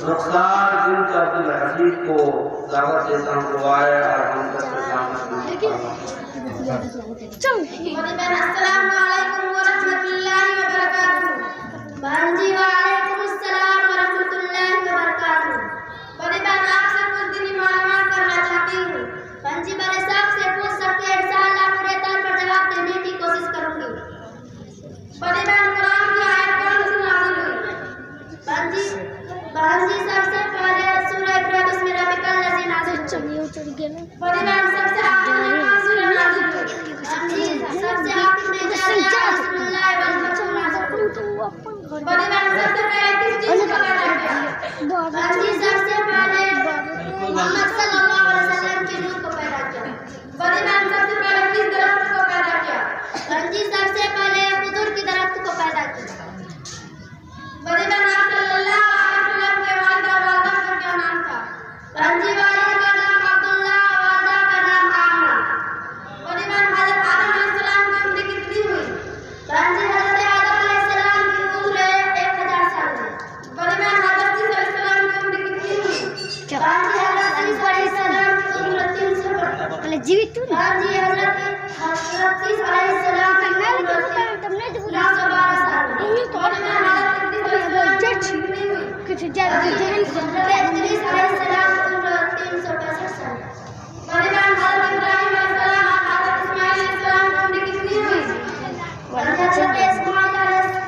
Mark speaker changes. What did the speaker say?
Speaker 1: रफ्तार बिन अब्दुल हजीब को दावत देता हूँ दुआए और हम सबके सामने
Speaker 2: अस्सलाम वालेकुम व रहमतुल्लाहि व बरकातहू। भांजी वालेकुम अस्सलाम व रहमतुल्लाहि व बरकातहू। बड़े बहन आपसे कुछ दिनी मालूमात करना चाहती हूँ। भांजी बड़े साहब से पूछ सकते हैं, इंशाअल्लाह पूरे तौर पर जवाब देने की कोशिश करूँगी। बड़े बहन कुरान की आयत कौन सी नाज़िल हुई? भांजी सबसे पहले सूरह इक़रा बिस्मि रब्बिकल लज़ी नाज़िल हुई। बड़े बहन सबसे आखिर में कौन सूरह नाज़िल हुई? सबसे आखिर में रसूलुल्लाह वल नाज़िल हुई। बड़े बहन सबसे पहले किस चीज़ को पैदा किया? भांजी सबसे पहले मोहम्मद सल्लल्लाहु अलैहि वसल्लम की रूह को पैदा किया। बड़े बहन सबसे पहले किस दरख्त को पैदा किया? भांजी सबसे पहले खजूर की दरख्त को पैदा किया। बड़े बहन आप सल्लल्लाहु अलैहि वसल्लम के वालिदा का क्या नाम था? भांजी वालिद का नाम अब्दुल्लाह, वालिदा का नाम आमना। बड़े बहन हज़रत आदम अलैहिस्सलाम की उम्र कितनी हुई? भांजी हज़रत आदम अलैहिस्सलाम की उम्र 1000 साल है। बड़े बहन हज़रत ईसा अलैहिस्सलाम की उम्र कितनी हुई? भांजी हज़रत ईसा अलैहिस्सलाम की उम्र 300
Speaker 3: पहले जीवित तू
Speaker 2: भांजी हज़रत ईसा अलैहिस्सलाम की उम्र 912 साल है। बड़े बहन हज़रत
Speaker 3: कुछ ज्यादा
Speaker 2: इद्रीस अलैहिस्सलाम की उम्र 365 साल। बड़े बहन हज़रत इब्राहीम अलैहिस्सलाम और हज़रत इस्माइल अलैहिस्सलाम की उम्र कितनी हुई? हज़रत इस्माइल अलैहिस्सलाम